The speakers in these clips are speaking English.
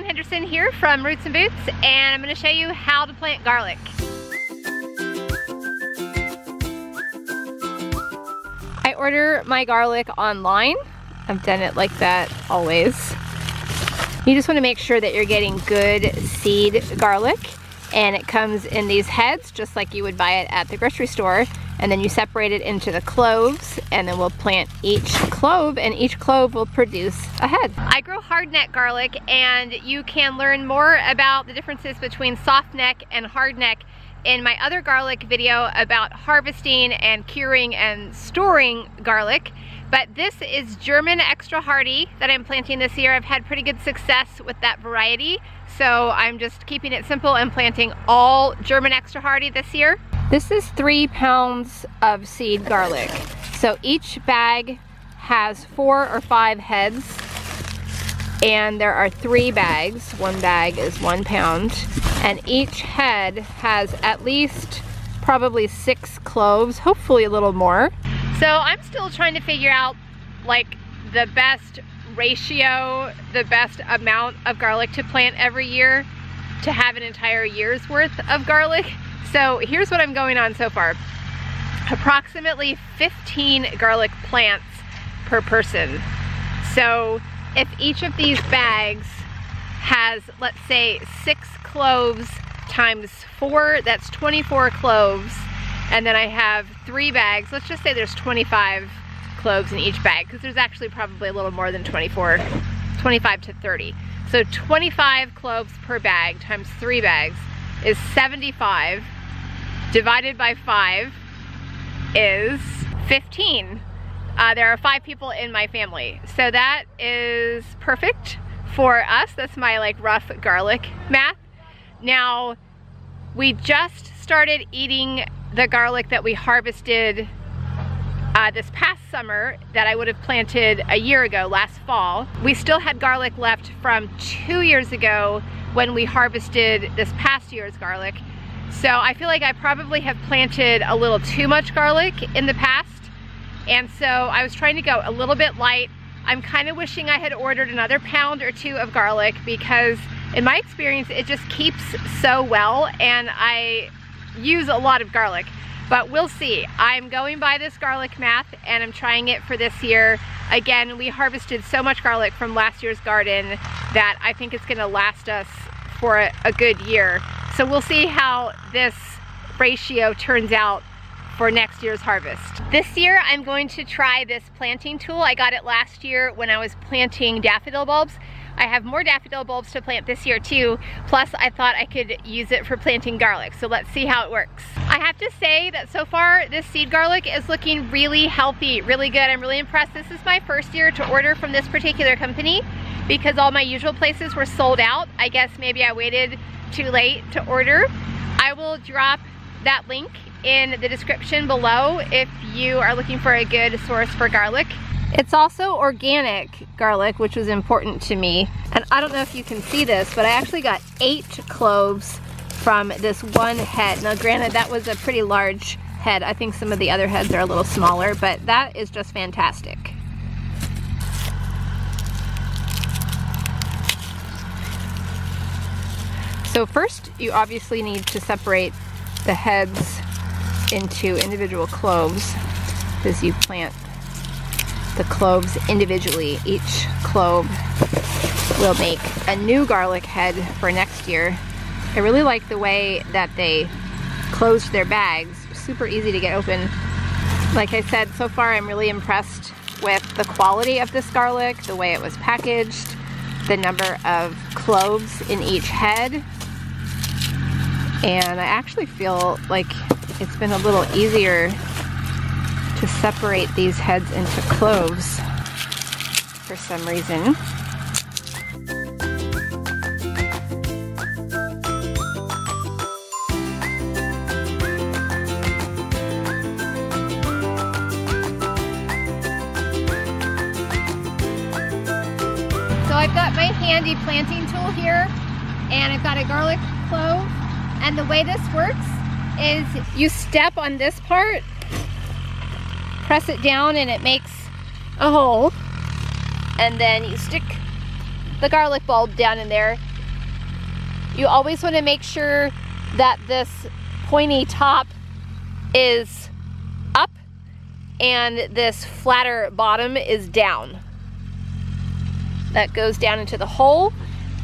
Kathleen Henderson here from Roots and Boots, and I'm going to show you how to plant garlic. I order my garlic online. I've done it like that always. You just want to make sure that you're getting good seed garlic, and it comes in these heads just like you would buy it at the grocery store, and then you separate it into the cloves, and then we'll plant each clove, and each clove will produce a head. I grow hardneck garlic, and you can learn more about the differences between soft neck and hard neck in my other garlic video about harvesting and curing and storing garlic. But this is German Extra Hardy that I'm planting this year. I've had pretty good success with that variety, so I'm just keeping it simple and planting all German Extra Hardy this year. This is 3 pounds of seed garlic. So each bag has 4 or 5 heads, and there are 3 bags. One bag is 1 pound, and each head has at least probably 6 cloves, hopefully a little more. So I'm still trying to figure out like the best ratio, the best amount of garlic to plant every year to have an entire year's worth of garlic. So here's what I'm going on so far. Approximately 15 garlic plants per person. So if each of these bags has, let's say, 6 cloves times 4, that's 24 cloves. And then I have 3 bags. Let's just say there's 25 cloves in each bag, because there's actually probably a little more than 24, 25 to 30. So 25 cloves per bag times 3 bags is 75. Divided by 5 is 15. There are 5 people in my family. So that is perfect for us. That's my like rough garlic math. Now, we just started eating the garlic that we harvested this past summer that I would have planted a year ago, last fall. We still had garlic left from 2 years ago when we harvested this past year's garlic. So I feel like I probably have planted a little too much garlic in the past. And so I was trying to go a little bit light. I'm kind of wishing I had ordered another pound or 2 of garlic, because in my experience, it just keeps so well, and I use a lot of garlic. But we'll see. I'm going by this garlic math, and I'm trying it for this year. Again, we harvested so much garlic from last year's garden that I think it's gonna last us for a good year. So we'll see how this ratio turns out for next year's harvest. This year, I'm going to try this planting tool. I got it last year when I was planting daffodil bulbs. I have more daffodil bulbs to plant this year too, plus I thought I could use it for planting garlic, so let's see how it works. I have to say that so far this seed garlic is looking really healthy, really good. I'm really impressed. This is my first year to order from this particular company because all my usual places were sold out. I guess maybe I waited too late to order. I will drop that link in the description below if you are looking for a good source for garlic. It's also organic garlic, which was important to me. And I don't know if you can see this, but I actually got 8 cloves from this one head. Now granted, that was a pretty large head. I think some of the other heads are a little smaller, but that is just fantastic. So first, you obviously need to separate the heads into individual cloves as you plant the cloves individually. Each clove will make a new garlic head for next year. I really like the way that they closed their bags. Super easy to get open. Like I said, so far I'm really impressed with the quality of this garlic, the way it was packaged, the number of cloves in each head. And I actually feel like it's been a little easier to separate these heads into cloves for some reason. So I've got my handy planting tool here, and I've got a garlic clove, and the way this works is you step on this part, press it down, and it makes a hole, and then you stick the garlic bulb down in there, You always want to make sure that this pointy top is up and this flatter bottom is down. That goes down into the hole,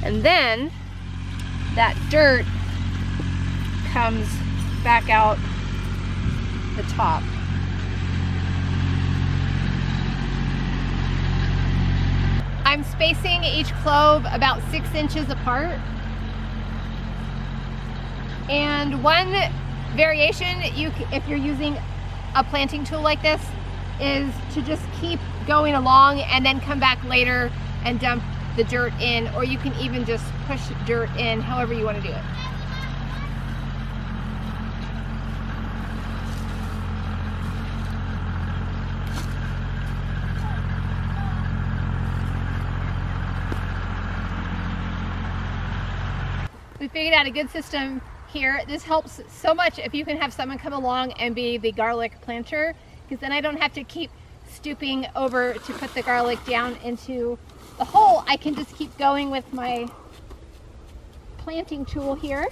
and then that dirt comes back out the top. I'm spacing each clove about 6 inches apart. And one variation, if you're using a planting tool like this, is to just keep going along and then come back later and dump the dirt in, or you can even just push dirt in, however you want to do it. We figured out a good system here. This helps so much if you can have someone come along and be the garlic planter, because then I don't have to keep stooping over to put the garlic down into the hole. I can just keep going with my planting tool here.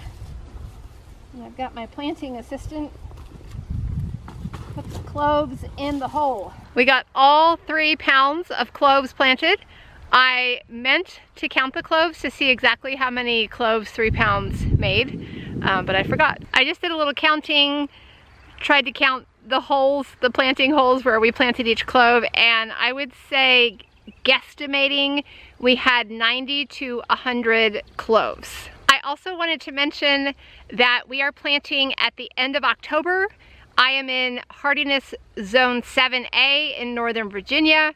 And I've got my planting assistant put the cloves in the hole. We got all 3 pounds of cloves planted. I meant to count the cloves to see exactly how many cloves 3 pounds made, but I forgot. I just did a little counting, tried to count the holes, the planting holes where we planted each clove, and I would say, guesstimating, we had 90 to 100 cloves. I also wanted to mention that we are planting at the end of October. I am in hardiness zone 7A in Northern Virginia.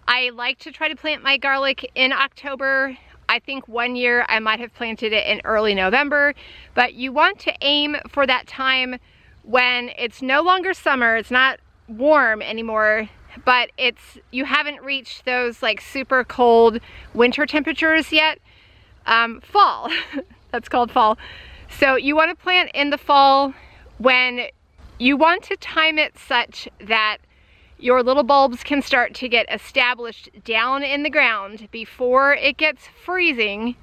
I like to try to plant my garlic in October. I think one year I might have planted it in early November, but you want to aim for that time when it's no longer summer, it's not warm anymore, but you haven't reached those like super cold winter temperatures yet. Fall, that's called fall. So you want to plant in the fall when you want to time it such that your little bulbs can start to get established down in the ground before it gets freezing,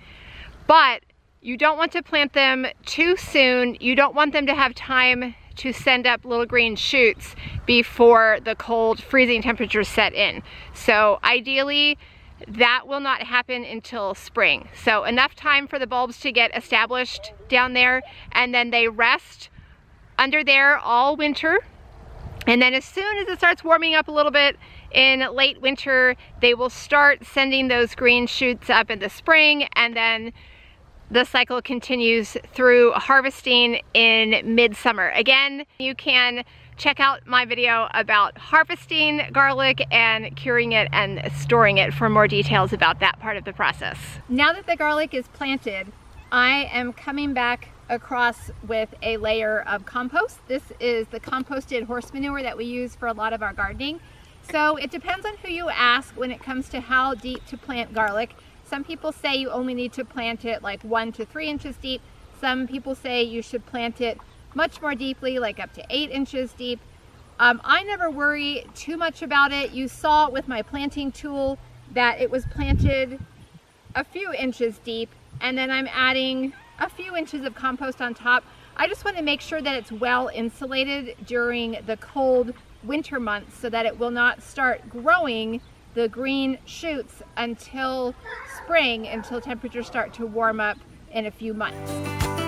but you don't want to plant them too soon. You don't want them to have time to send up little green shoots before the cold freezing temperatures set in. So ideally, that will not happen until spring. So enough time for the bulbs to get established down there, and then they rest under there all winter. And then as soon as it starts warming up a little bit in late winter, they will start sending those green shoots up in the spring, and then the cycle continues through harvesting in midsummer. Again, you can check out my video about harvesting garlic and curing it and storing it for more details about that part of the process. Now that the garlic is planted, I am coming back across with a layer of compost. This is the composted horse manure that we use for a lot of our gardening. So it depends on who you ask when it comes to how deep to plant garlic. Some people say you only need to plant it like 1 to 3 inches deep. Some people say you should plant it much more deeply, like up to 8 inches deep. I never worry too much about it. You saw with my planting tool that it was planted a few inches deep, and then I'm adding a few inches of compost on top. I just want to make sure that it's well insulated during the cold winter months so that it will not start growing the green shoots until spring, until temperatures start to warm up in a few months.